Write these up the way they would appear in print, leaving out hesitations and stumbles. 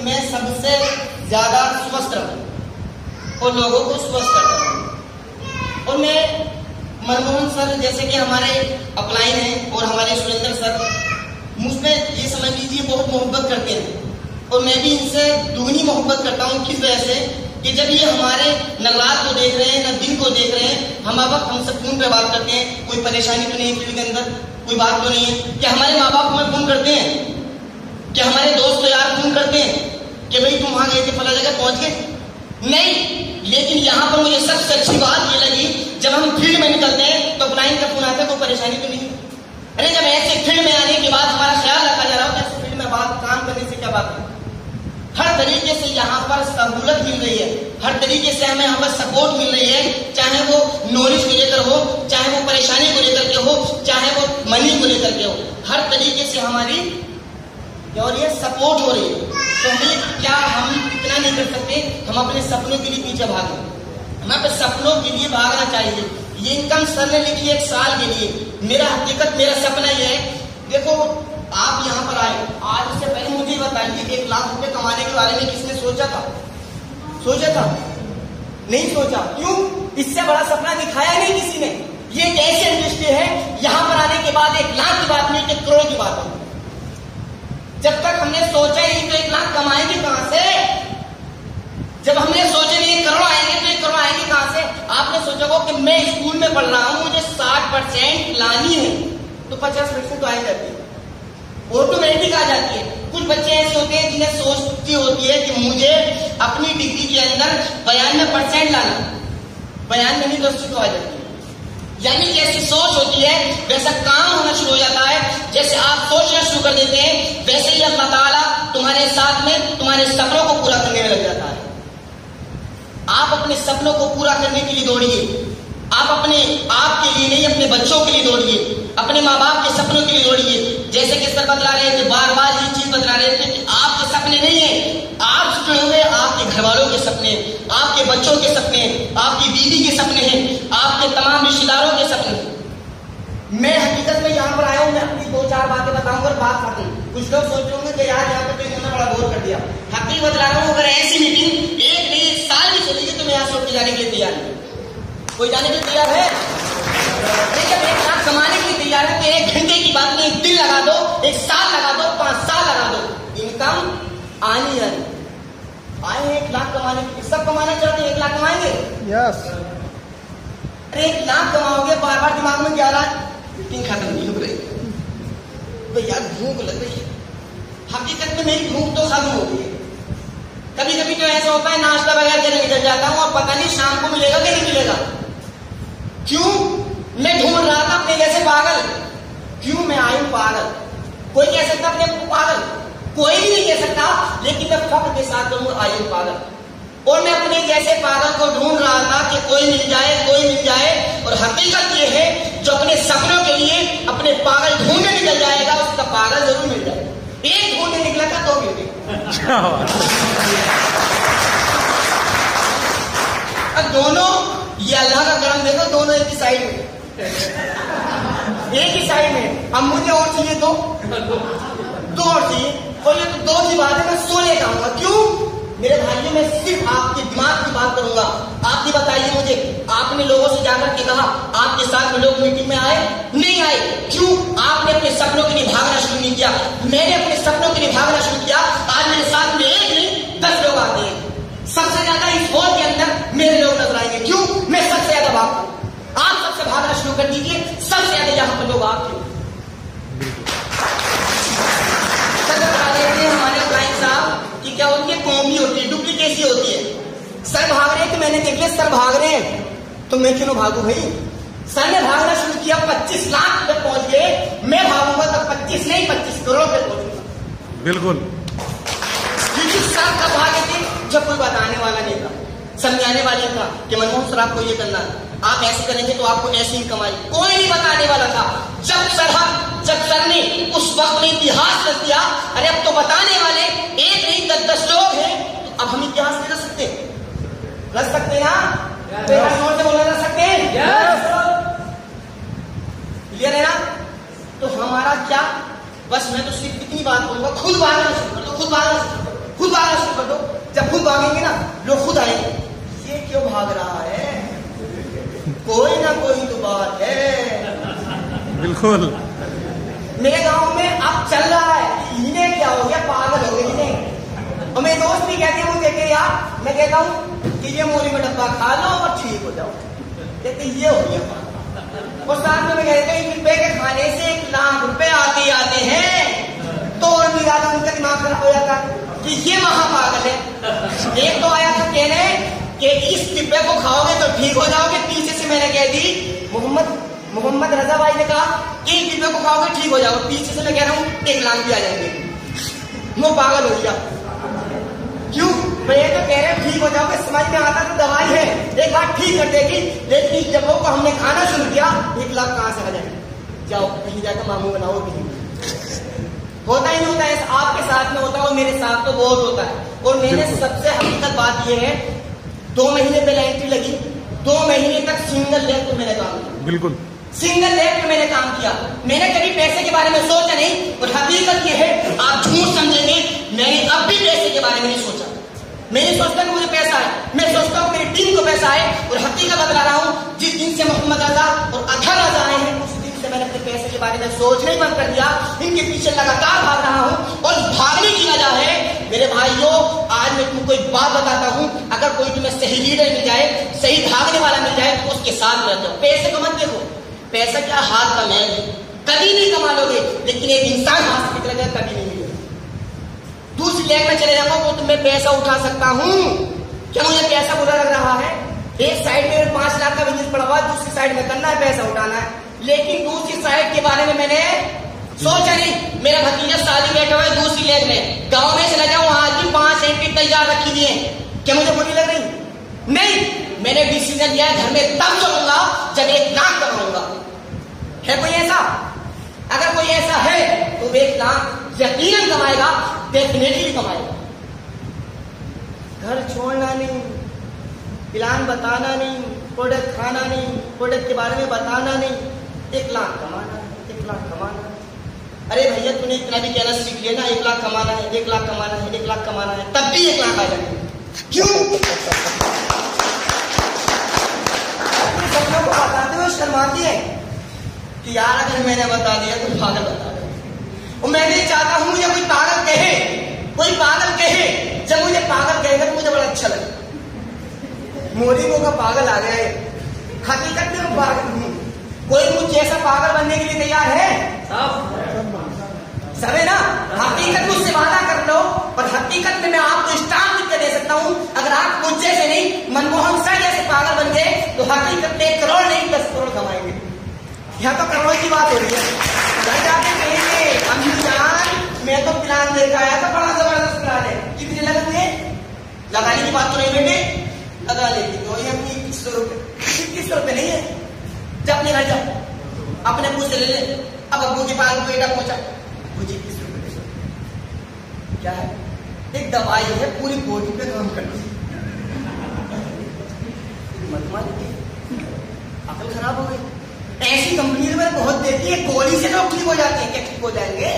मैं सबसे ज्यादा स्वस्थ रहूं और लोगों को स्वस्थ करता रहूं। और मैं मनमोहन सर जैसे कि हमारे अपलाइन हैं और हमारे सुरेंद्र सर मुझ पे ये समझ लीजिए बहुत मोहब्बत करते हैं और मैं भी इनसे दुगनी मोहब्बत करता हूँ। किस वजह से कि जब ये हमारे न रात को देख रहे हैं न दिन को देख रहे हैं, हम अब हमसे फोन पे बात करते हैं, कोई परेशानी तो नहीं है फील्ड के अंदर, कोई बात तो नहीं है। क्या हमारे माँ बाप हमें फोन करते हैं? क्या हमारे दोस्त तो यार फोन करते हैं कि भाई तुम वहां गए थे फला जगह पहुंच गए? नहीं। लेकिन यहाँ पर मुझे सबसे अच्छी बात ये लगी, जब हम फील्ड में निकलते हैं तो अपलाइन का फोन आता है, कोई परेशानी तो नहीं है। अरे जब ऐसे फील्ड में आने के बाद हमारा ख्याल रखा जा रहा हो कि फील्ड में बात काम करने से क्या बात है, हर तरीके से यहाँ पर सहूलत मिल रही है, हर तरीके से हमें यहाँ पर सपोर्ट मिल रही है, चाहे वो नॉलेज को लेकर हो, चाहे वो परेशानी को लेकर के हो, चाहे वो मनी को लेकर के हो, हर तरीके से हमारी और ये सपोर्ट हो रही है। तो हमें क्या हम इतना नहीं कर सकते, हम अपने सपनों के लिए पीछे भागें, हमें अपने सपनों के लिए भागना चाहिए। ये इनकम सर ने लिखी 1 साल के लिए, मेरा हकीकत मेरा सपना ये है। देखो आप यहाँ पर आए, आज से पहले मुझे बताइए 1 लाख रुपए कमाने के बारे में किसने सोचा था? सोचा था? नहीं सोचा। क्यों? इससे बड़ा सपना दिखाया नहीं किसी ने। ये एक ऐसी इंडस्ट्री है, यहाँ पर आने के बाद 1 लाख की बात नहीं, 1 करोड़ की बात है। जब तक हमने सोचा ही तो 1 लाख कमाएंगे कहां से? जब हमने सोचे नहीं 1 करोड़ आएंगे तो 1 करोड़ आएंगे कहां से? आपने सोचा हो कि मैं स्कूल में पढ़ रहा हूं, मुझे 60% लानी है तो 50% तो आ जाती है, ऑटोमेटिक आ जाती है। कुछ बच्चे ऐसे होते हैं जिन्हें सोचती होती है कि मुझे अपनी डिग्री के अंदर 92% लाना, 92 नहीं तो 80 तो आ जाती है। यानी जैसी सोच होती है वैसा काम होना शुरू हो जाता है। जैसे आप सोचना शुरू कर देते हैं वैसे ही अल्लाह ताला तुम्हारे साथ में तुम्हारे सपनों को पूरा करने में लग जाता है। आप अपने सपनों को पूरा करने के लिए दौड़िए, आप अपने आप के लिए नहीं अपने बच्चों के लिए दौड़िए, अपने माँ बाप के सपनों के लिए दौड़िए। जैसे कि सर बतला रहे थे, बार बार ये चीज बतला रहे थे कि आपके सपने नहीं है, आप जुड़े हुए आपके घर वालों के सपने, आपके बच्चों के सपने, आपकी बीवी के सपने हैं, आपके तमाम रिश्तेदारों के सपने। मैं हकीकत में यहाँ पर आया हूँ, मैं अपनी 2-4 बातें बताऊंगा और बात खत्म। कुछ लोग सोच रहे होंगे कि यार यहाँ पर तो इन्होंने बड़ा बोर कर दिया। हकीकत बतला रहा हूँ, अगर ऐसी मीटिंग 1 नहीं 1 साल भी चलेगी तो मैं यहाँ से जाने के लिए तैयार हूँ। कोई जाने के लिए तैयार है? जब 1 लाख कमाने के लिए तैयार है तो 1 घंटे की बात नहीं, 1 दिन लगा दो, 1 साल लगा दो, 5 साल लगा दो, इनकम आनी है। आए 1 लाख कमाने के लिए, सब कमाना चाहते हैं, 1 लाख कमाएंगे? यस। अरे 1 लाख कमाओगे, बार बार दिमाग में क्या रहा है? मीटिंग खत्म नहीं हो रही तो यार भूख लग रही है। हकीकत में मेरी भूख तो खत्म हो गई है। कभी कभी तो ऐसा होता है नाश्ता वगैरह करके निकल जाता हूँ और पता नहीं शाम को मिलेगा कि नहीं मिलेगा। क्यों? मैं ढूंढ रहा था अपने जैसे पागल। क्यों? मैं आयु पागल। कोई कह सकता अपने को पागल? कोई भी नहीं कह सकता, लेकिन मैं फख्र के साथ कहूँ आयु पागल। और मैं अपने जैसे पागल को ढूंढ रहा था कि कोई मिल जाए, कोई मिल जाए। और हकीकत ये है जो अपने सपनों के लिए अपने पागल ढूंढने निकल जाएगा उसका पागल जरूर मिल जाएगा। एक ढूंढने निकला था तो मिल गया। अब दोनों ये अल्लाह का करम देखो, दोनों एक ही साइड में, एक ही साइड में। अब मुझे और चाहिए तो 2 और चाहिए, और ये तो 2 की बात है, मैं 16 जाऊंगा। क्यों? मेरे भाइयों में सिर्फ आपके दिमाग की बात करूंगा। आप भी बताइए मुझे, आपने लोगों से जाकर के कहा आपके साथ में लोग मीटिंग में आए? नहीं आए। क्यों? आपने अपने सपनों के लिए भागना शुरू नहीं किया। मैंने अपने सपनों के लिए भागना शुरू किया। आज मेरे साथ में 1 नहीं 10 लोग आते हैं। सबसे ज्यादा इस हॉल के अंदर मेरे लोग नजर आएंगे। क्यों? मैं सबसे ज्यादा भागता हूं। आप सबसे भागना शुरू कर दीजिए, सबसे ज्यादा यहाँ पर लोग आते हैं। हमारे क्लाइंट साहब कि क्या उनकी कॉपी होती है, डुप्लीकेसी होती है। सर भाग रहे हैं कि मैंने देख लिया सर भाग रहे हैं तो मैं क्यों भागू भाई? सर ने भागना शुरू किया, 25 लाख तक पहुंच गए। मैं भागूंगा तो 25 नहीं 25 करोड़ पे पहुंचूंगा। बिल्कुल। क्योंकि सर कब भागे थे? जब कोई बताने वाला नहीं था, समझाने वाले था कि मनमोहन सर आपको ये करना है, आप ऐसे करेंगे तो आपको ऐसी इनकम आएगी। कोई नहीं बताने वाला था। जब सर ने उस वक्त में इतिहास रच दिया, अरे अब तो बताने वाले 1 नहीं 10 लोग हैं, तो अब हम इतिहास नहीं रच सकते? रच सकते ना? जोर से बोलना रच सकते हैं? क्लियर है ना? तो हमारा क्या, बस मैं तो सिर्फ इतनी बात बोलूंगा, खुद भागना शुरू कर दो, खुद भागना दो, जब खुद भागेंगे ना लोग खुद आएंगे, ये क्यों भाग रहा है, कोई ना कोई तो बात है। बिल्कुल मेरे गांव में अब चल रहा है, इन्हें क्या हो गया, पागल हो गए इन्हें। और मेरे दोस्त भी कहते हैं मुझे कि यार, मैं कहता हूँ कि ये मोरी में डब्बा खा लो और ठीक हो जाओ, कहते ये हो गया। और साथ में मैं कहता हूँ 1 रुपए के खाने से 1 लाख रुपए आते हैं, तो और भी ज्यादा उनका दिमाग खराब हो जाता कि ये महापागल है। एक तो आया था कहने कि इस डिब्बे को खाओगे तो ठीक हो जाओगे, पीछे से मैंने कह दी मोहम्मद रजा भाई ने कहा कि इस डिब्बे को खाओगे ठीक हो जाओगे, पीछे से मैं कह रहा हूँ 1 लाख भी आ जाएंगे। वो पागल हो गया, क्यों, मैं ये तो कह रहे ठीक हो जाओगे, समझ में आता तो दवाई है, एक बार ठीक कर देगी, लेकिन जब वो हमने खाना शुरू किया 1 लाख कहां से आ जाए, जाओ कहीं जाकर मामू बनाओ कहीं। होता ही नहीं होता है, आपके साथ में होता है और मेरे साथ तो बहुत होता है। और मैंने सबसे हकीकत बात यह है, 2 महीने पहले एंट्री लगी, 2 महीने तक सिंगल लेग पे मैंने काम किया, बिल्कुल सिंगल लेग पे मैंने काम किया। मैंने कभी पैसे के बारे में सोचा नहीं, और हकीकत यह है, आप झूठ समझेंगे, मैंने अब भी पैसे के बारे में नहीं सोचा। मैं नहीं सोचता कि मुझे पैसा है, मैं सोचता हूँ मेरी टीम को पैसा है। और हकीकत बतला रहा हूँ, जिस दिन से मोहम्मद रजा और अजहर रजा आए हैं, उस दिन से मैंने अपने पैसे के बारे में सोचना ही बंद कर दिया। इनके पीछे लगातार भाग रहा हूँ, और भागने की वजह है मेरे भाइयों, आज मैं तुमको एक बात बताता हूँ, अगर कोई तुम्हें सही लीडर मिल जाए, सही भागने वाला मिल जाए, तो उसके साथ रहते हो। पैसे को मत देखो, पैसा क्या हाथ का मैल है, कभी नहीं कमा लोगे, लेकिन एक इंसान हाथ से निकल गया कभी नहीं मिलेगा। दूसरी लेग में चले जाऊंगा वो तुम्हें पैसा उठा सकता हूं, क्या मुझे पैसा बुरा लग रहा है? एक साइड में 5 लाख का बिजनेस पड़ा हुआ, दूसरी साइड में करना है, पैसा उठाना है, लेकिन दूसरी साइड के बारे में मैंने सोचा नहीं। मेरा भतीजा शादी बैठा हुआ है दूसरी लेग में, गांव में चला जाऊं, आज भी 5 एंट्री तैयार रखी दी है, क्या मुझे बुरी लग रही? नहीं, मैंने डिसीजन लिया घर में तब चलूंगा जब 1 लाख कमाऊंगा। है कोई ऐसा? अगर कोई ऐसा है तो 1 लाख यकीनन कमाएगा, डेफिनेटली कमाएगा। घर छोड़ना नहीं, प्लान बताना नहीं, प्रोडक्ट खाना नहीं, प्रोडक्ट के बारे में बताना नहीं, 1 लाख कमाना है, 1 लाख कमाना है। अरे भैया तूने इतना भी कहना सीख लिया ना, 1 लाख कमाना है, 1 लाख कमाना है, 1 लाख कमाना है, तब भी 1 लाख आ जाएगा। क्यों? अपने सपनों को बताते हुए शर्माती है कि यार अगर मैंने बता दिया तो पागल बता दिया। और मैं नहीं चाहता हूं मुझे कोई पागल कहे, कोई पागल कहे, जब मुझे पागल कहेगा तो मुझे बड़ा अच्छा लगे। मोदी का पागल आ गया है, हकीकत में पागल हूं। कोई मुझ जैसा पागल बनने के लिए तैयार है? सब है ना? हकीकत मुझसे वादा कर लो, पर हकीकत में मैं आपको स्टाम्प लिख के दे सकता हूं, अगर आप मुझ जैसे नहीं मनमोहन सिंह जैसे पागल बन गए तो हकीकत में 1 करोड़ नहीं 10 करोड़ कमाएंगे। यहाँ तो करोड़ की बात हो रही है। जाके कहेंगे अम्मी जान मैं तो प्लान लेकर आया था, बड़ा जबरदस्त प्लान है, कितने लगेंगे? लगाने की बात तो नहीं बेटे, लगा लेगी तो ये अपनी 2100 रुपए, 2100 रुपए नहीं है, जब अपने घर जाओ अपने मुंह से ले ले। अब अब्बू के पास बेटा पहुंचा, मुझे 21 रुपए क्या है? एक दवाई है, पूरी बॉडी पे काम करती है। अकल खराब हो गई। ऐसी कंपनी में बहुत देती है, गोली से लोग ठीक हो जाते हैं, क्या ठीक हो जाएंगे?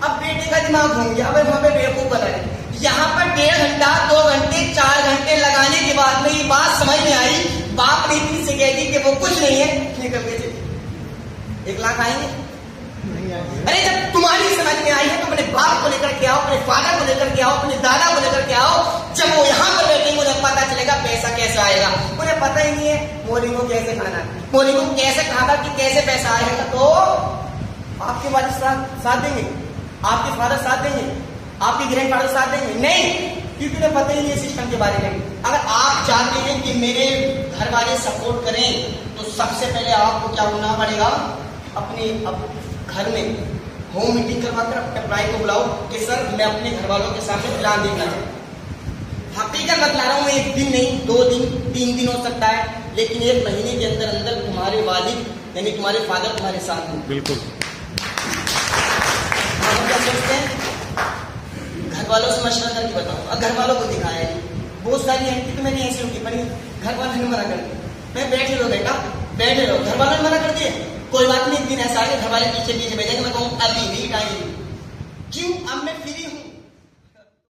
अब बेटे का दिमाग घूम गया, अब वहां पे बेवकूफ बना है। यहाँ पर 1.5 घंटा 2 घंटे 4 घंटे लगाने के बाद में ये बात समझ में आई, बाप ने इतनी से कह दी कि वो कुछ नहीं है, ठीक है बेटे 1 लाख आएंगे? अरे जब तुम्हारी समझ में आई है तो अपने बाप को लेकर के आओ, अपने फादर को लेकर के आओ, अपने दादा को लेकर के आओ। जब वो यहाँ पर बैठेंगे उन्हें पता चलेगा पैसा कैसे आएगा। उन्हें पता ही नहीं है मोदी को कैसे खाना है, मोदी को कैसे खाना कि कैसे पैसा आएगा। तो आपके वालिद साथ देंगे, आपके फादर साथ देंगे, आपके ग्रैंड फादर साथ देंगे? नहीं, क्योंकि उन्हें पता ही नहीं है सिस्टम के बारे में। अगर आप चाहते हैं कि मेरे घर वाले सपोर्ट करें तो सबसे पहले आपको क्या होना पड़ेगा, अपने घर में होम मीटिंग करवाकर अपने एम्प्लॉय को बुलाओ कि सर मैं अपने घर वालों के सामने प्लान देखना चाहता हूं। हकीकत बतला रहा हूं, 1 दिन नहीं 2 दिन 3 दिन हो सकता है, लेकिन 1 महीने के अंदर अंदर तुम्हारे वालिद यानी तुम्हारे फादर तुम्हारे साथ हैं। बिल्कुल। हम क्या सोचते हैं, घर वालों से मशवरा करके बताओ, और घर वालों को दिखाया है। बहुत सारी एंट्री तो मैंने ऐसी होती पर घर वालों ने मना कर दिया, मैं बैठे रहो बेटा बैठे रहो, घर वालों ने मना कर दिया। कोई बात नहीं, एक दिन ऐसा है घर वाले पीछे भेजेंगे, मैं कहूँ अभी नहीं टाइम, क्यों अब मैं फ्री हूँ।